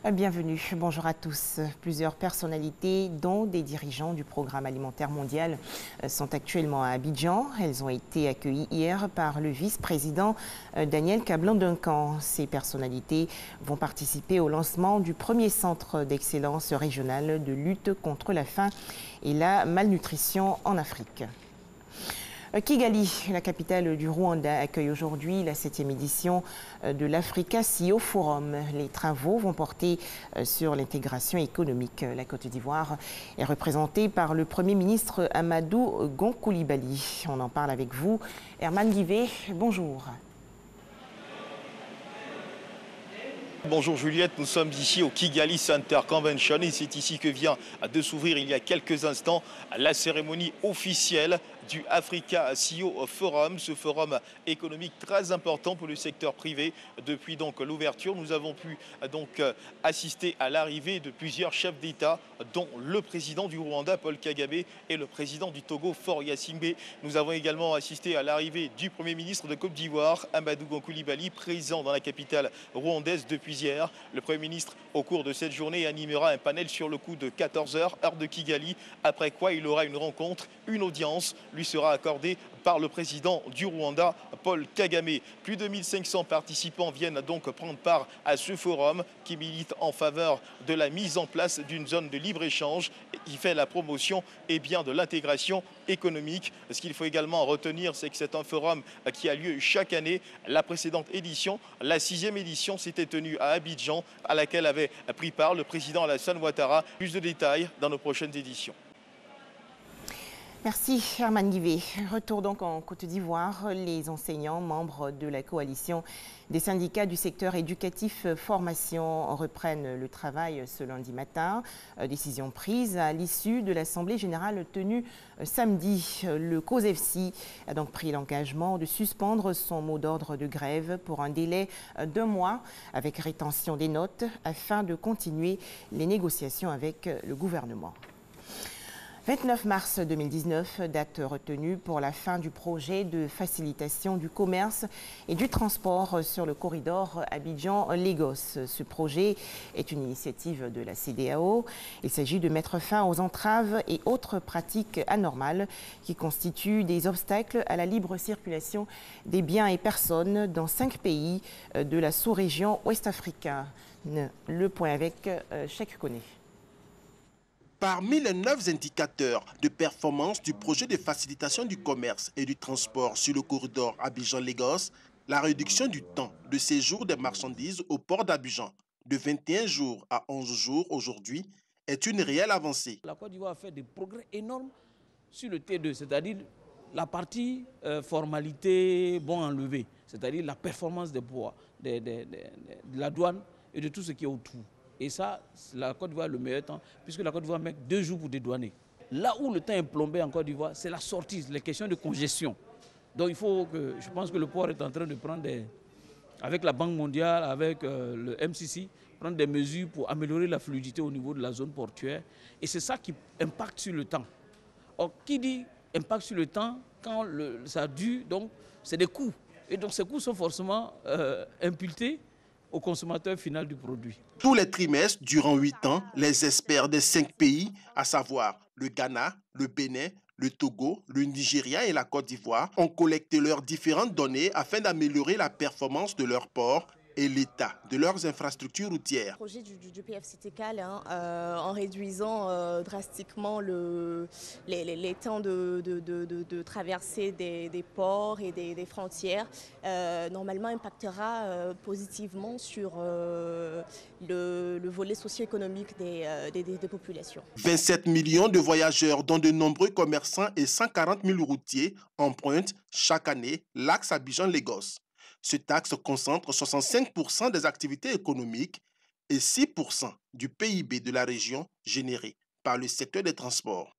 Bienvenue, bonjour à tous. Plusieurs personnalités, dont des dirigeants du Programme alimentaire mondial, sont actuellement à Abidjan. Elles ont été accueillies hier par le vice-président Daniel Kablan-Duncan. Ces personnalités vont participer au lancement du premier centre d'excellence régional de lutte contre la faim et la malnutrition en Afrique. Kigali, la capitale du Rwanda, accueille aujourd'hui la 7e édition de l'Africa CEO Forum. Les travaux vont porter sur l'intégration économique. La Côte d'Ivoire est représentée par le Premier ministre Amadou Gon Coulibaly. On en parle avec vous. Herman Guivet, bonjour. Bonjour Juliette, nous sommes ici au Kigali Center Convention et c'est ici que vient de s'ouvrir il y a quelques instants la cérémonie officielle du Africa CEO Forum, ce forum économique très important pour le secteur privé. Depuis donc l'ouverture, nous avons pu donc assister à l'arrivée de plusieurs chefs d'État, dont le président du Rwanda, Paul Kagame, et le président du Togo, Faure Gnassingbé. Nous avons également assisté à l'arrivée du Premier ministre de Côte d'Ivoire, Amadou Gon Coulibaly, présent dans la capitale rwandaise depuis hier. Le Premier ministre, au cours de cette journée, animera un panel sur le coup de 14 h, heure de Kigali, après quoi il aura une rencontre, une audience, lui sera accordée par le président du Rwanda, Paul Kagame. Plus de 1500 participants viennent donc prendre part à ce forum qui milite en faveur de la mise en place d'une zone de libre-échange qui fait la promotion de l'intégration économique. Ce qu'il faut également retenir, c'est que c'est un forum qui a lieu chaque année. La précédente édition, la 6e édition, s'était tenue à Abidjan, à laquelle avait pris part le président Alassane Ouattara. Plus de détails dans nos prochaines éditions. Merci Herman Guivet. Retour donc en Côte d'Ivoire. Les enseignants membres de la coalition des syndicats du secteur éducatif formation reprennent le travail ce lundi matin. Décision prise à l'issue de l'Assemblée générale tenue samedi. Le COSEFSI a donc pris l'engagement de suspendre son mot d'ordre de grève pour un délai d'1 mois avec rétention des notes afin de continuer les négociations avec le gouvernement. 29 mars 2019, date retenue pour la fin du projet de facilitation du commerce et du transport sur le corridor Abidjan-Lagos. Ce projet est une initiative de la CEDEAO. Il s'agit de mettre fin aux entraves et autres pratiques anormales qui constituent des obstacles à la libre circulation des biens et personnes dans 5 pays de la sous-région ouest-africaine. Le point avec Cheikh Koné. Parmi les 9 indicateurs de performance du projet de facilitation du commerce et du transport sur le corridor Abidjan-Lagos, la réduction du temps de séjour des marchandises au port d'Abidjan de 21 jours à 11 jours aujourd'hui est une réelle avancée. La Côte d'Ivoire a fait des progrès énormes sur le T2, c'est-à-dire la partie formalité bon enlevé, c'est-à-dire la performance des poids, de la douane et de tout ce qui est autour. Et ça, la Côte d'Ivoire a le meilleur temps, puisque la Côte d'Ivoire met 2 jours pour dédouaner. Là où le temps est plombé en Côte d'Ivoire, c'est la sortie, les questions de congestion. Donc il faut que, je pense que le port est en train de prendre avec la Banque mondiale, avec le MCC, prendre des mesures pour améliorer la fluidité au niveau de la zone portuaire. Et c'est ça qui impacte sur le temps. Or, qui dit impact sur le temps, quand ça dure, donc c'est des coûts. Et donc ces coûts sont forcément imputés au consommateur final du produit. Tous les trimestres, durant 8 ans, les experts des 5 pays, à savoir le Ghana, le Bénin, le Togo, le Nigeria et la Côte d'Ivoire, ont collecté leurs différentes données afin d'améliorer la performance de leurs ports et l'état de leurs infrastructures routières. Le projet du PFCTCAL, en réduisant drastiquement les temps de traversée des ports et des frontières, normalement impactera positivement sur le volet socio-économique des populations. 27 millions de voyageurs, dont de nombreux commerçants et 140 000 routiers, empruntent chaque année l'axe Abidjan-Lagos. Ce axe concentre 65% des activités économiques et 6% du PIB de la région généré par le secteur des transports.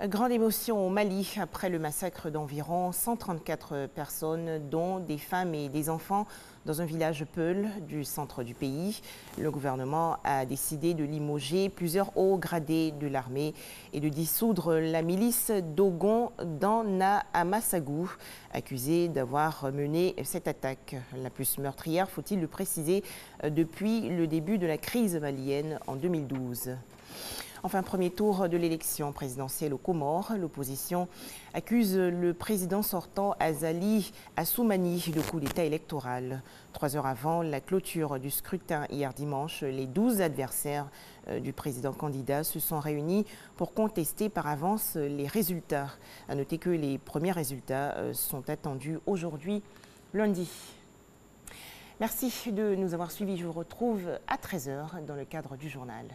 Grande émotion au Mali après le massacre d'environ 134 personnes, dont des femmes et des enfants, dans un village Peul du centre du pays. Le gouvernement a décidé de limoger plusieurs hauts gradés de l'armée et de dissoudre la milice Dogon d'Anna Amassagou, accusée d'avoir mené cette attaque, la plus meurtrière, faut-il le préciser, depuis le début de la crise malienne en 2012. Enfin, premier tour de l'élection présidentielle aux Comores. L'opposition accuse le président sortant Azali Assoumani de coup d'État électoral. 3 heures avant la clôture du scrutin hier dimanche, les 12 adversaires du président candidat se sont réunis pour contester par avance les résultats. À noter que les premiers résultats sont attendus aujourd'hui, lundi. Merci de nous avoir suivis. Je vous retrouve à 13 h dans le cadre du journal.